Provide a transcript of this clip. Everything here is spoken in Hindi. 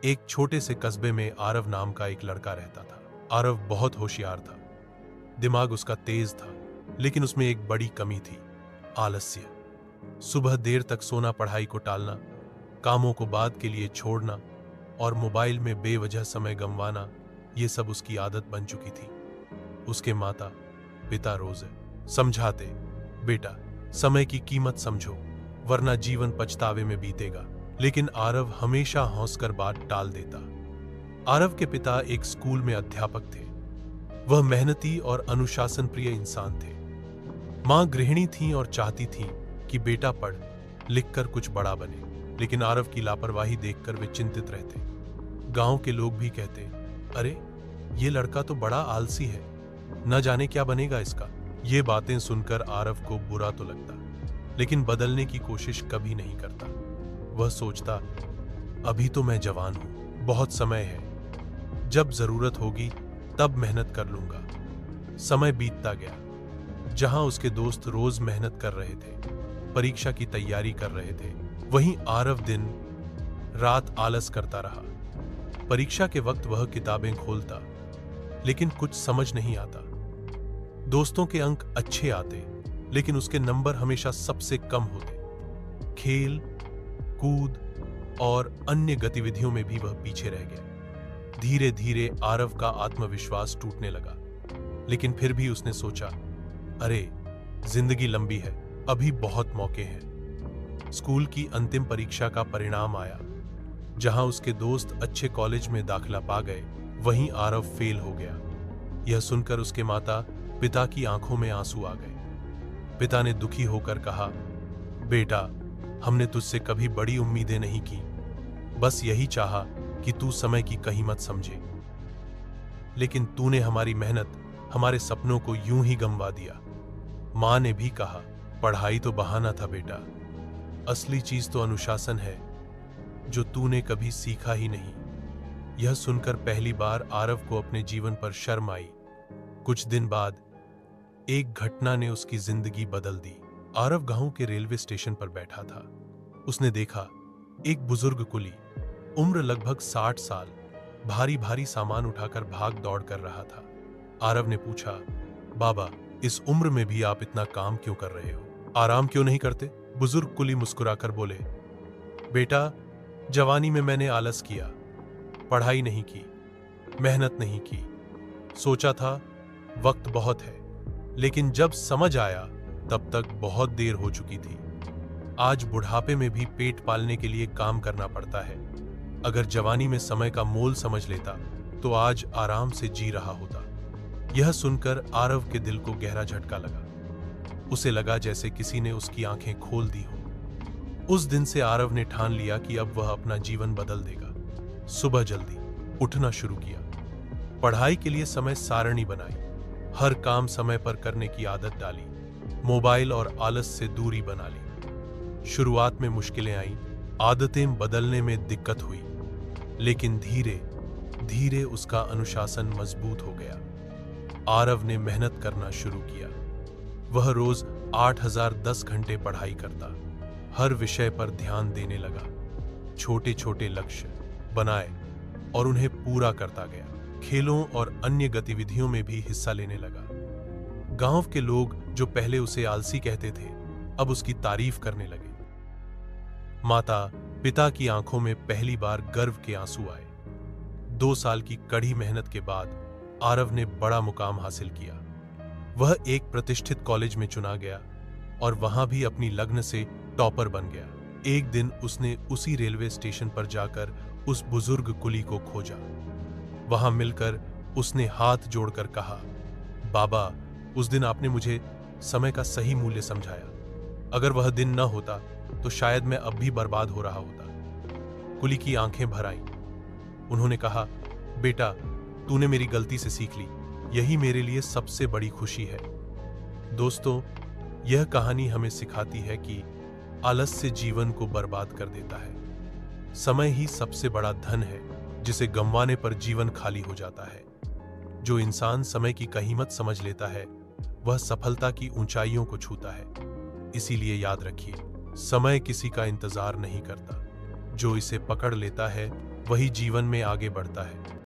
एक छोटे से कस्बे में आरव नाम का एक लड़का रहता था। आरव बहुत होशियार था, दिमाग उसका तेज था, लेकिन उसमें एक बड़ी कमी थी, आलस्य। सुबह देर तक सोना, पढ़ाई को टालना, कामों को बाद के लिए छोड़ना और मोबाइल में बेवजह समय गंवाना, ये सब उसकी आदत बन चुकी थी। उसके माता पिता रोज समझाते, बेटा समय की कीमत समझो, वरना जीवन पछतावे में बीतेगा। लेकिन आरव हमेशा हंसकर बात टाल देता। आरव के पिता एक स्कूल में अध्यापक थे। वह मेहनती और अनुशासन प्रिय इंसान थे। मां गृहिणी थी और चाहती थी कि बेटा पढ़ लिखकर कुछ बड़ा बने, लेकिन आरव की लापरवाही देखकर वे चिंतित रहते। गांव के लोग भी कहते, अरे ये लड़का तो बड़ा आलसी है, न जाने क्या बनेगा इसका। ये बातें सुनकर आरव को बुरा तो लगता, लेकिन बदलने की कोशिश कभी नहीं करता। वह सोचता, अभी तो मैं जवान हूं, बहुत समय है, जब जरूरत होगी तब मेहनत कर लूंगा। समय बीतता गया। जहां उसके दोस्त रोज मेहनत कर रहे थे, परीक्षा की तैयारी कर रहे थे, वहीं आरव दिन रात आलस करता रहा। परीक्षा के वक्त वह किताबें खोलता, लेकिन कुछ समझ नहीं आता। दोस्तों के अंक अच्छे आते, लेकिन उसके नंबर हमेशा सबसे कम होते। खेल कूद और अन्य गतिविधियों में भी वह पीछे रह गया। धीरे धीरे आरव का आत्मविश्वास टूटने लगा, लेकिन फिर भी उसने सोचा, अरे जिंदगी लंबी है, अभी बहुत मौके हैं। स्कूल की अंतिम परीक्षा का परिणाम आया। जहां उसके दोस्त अच्छे कॉलेज में दाखिला पा गए, वहीं आरव फेल हो गया। यह सुनकर उसके माता पिता की आंखों में आंसू आ गए। पिता ने दुखी होकर कहा, बेटा हमने तुझसे कभी बड़ी उम्मीदें नहीं की, बस यही चाहा कि तू समय की कीमत समझे, लेकिन तूने हमारी मेहनत, हमारे सपनों को यूं ही गंवा दिया। मां ने भी कहा, पढ़ाई तो बहाना था बेटा, असली चीज तो अनुशासन है, जो तूने कभी सीखा ही नहीं। यह सुनकर पहली बार आरव को अपने जीवन पर शर्म आई। कुछ दिन बाद एक घटना ने उसकी जिंदगी बदल दी। आरव गांव के रेलवे स्टेशन पर बैठा था। उसने देखा एक बुजुर्ग कुली, उम्र लगभग 60 साल, भारी भारी सामान उठाकर भाग दौड़ कर रहा था। आरव ने पूछा, बाबा इस उम्र में भी आप इतना काम क्यों कर रहे हो, आराम क्यों नहीं करते? बुजुर्ग कुली मुस्कुराकर बोले, बेटा जवानी में मैंने आलस किया, पढ़ाई नहीं की, मेहनत नहीं की। सोचा था वक्त बहुत है, लेकिन जब समझ आया तब तक बहुत देर हो चुकी थी। आज बुढ़ापे में भी पेट पालने के लिए काम करना पड़ता है। अगर जवानी में समय का मोल समझ लेता तो आज आराम से जी रहा होता। यह सुनकर आरव के दिल को गहरा झटका लगा। उसे लगा जैसे किसी ने उसकी आंखें खोल दी हो। उस दिन से आरव ने ठान लिया कि अब वह अपना जीवन बदल देगा। सुबह जल्दी उठना शुरू किया, पढ़ाई के लिए समय सारणी बनाई, हर काम समय पर करने की आदत डाली, मोबाइल और आलस से दूरी बना ली। शुरुआत में मुश्किलें आईं, आदतें बदलने में दिक्कत हुई, लेकिन धीरे धीरे उसका अनुशासन मजबूत हो गया। आरव ने मेहनत करना शुरू किया। वह रोज 8010 घंटे पढ़ाई करता, हर विषय पर ध्यान देने लगा, छोटे छोटे लक्ष्य बनाए और उन्हें पूरा करता गया। खेलों और अन्य गतिविधियों में भी हिस्सा लेने लगा। गांव के लोग जो पहले उसे आलसी कहते थे, अब उसकी तारीफ करने लगे। माता पिता की आंखों में पहली बार गर्व के आंसू आए। 2 साल की कड़ी मेहनत के बाद आरव ने बड़ा मुकाम हासिल किया। वह एक प्रतिष्ठित कॉलेज में चुना गया और वहां भी अपनी लगन से टॉपर बन गया। एक दिन उसने उसी रेलवे स्टेशन पर जाकर उस बुजुर्ग कुली को खोजा। वहां मिलकर उसने हाथ जोड़कर कहा, बाबा उस दिन आपने मुझे समय का सही मूल्य समझाया। अगर वह दिन न होता तो शायद मैं अब भी बर्बाद हो रहा होता। कुली की आंखें भर आईं। उन्होंने कहा, बेटा तूने मेरी गलती से सीख ली, यही मेरे लिए सबसे बड़ी खुशी है। दोस्तों, यह कहानी हमें सिखाती है कि आलस्य जीवन को बर्बाद कर देता है। समय ही सबसे बड़ा धन है, जिसे गंवाने पर जीवन खाली हो जाता है। जो इंसान समय की कीमत समझ लेता है, वह सफलता की ऊंचाइयों को छूता है। इसीलिए याद रखिए, समय किसी का इंतजार नहीं करता, जो इसे पकड़ लेता है वही जीवन में आगे बढ़ता है।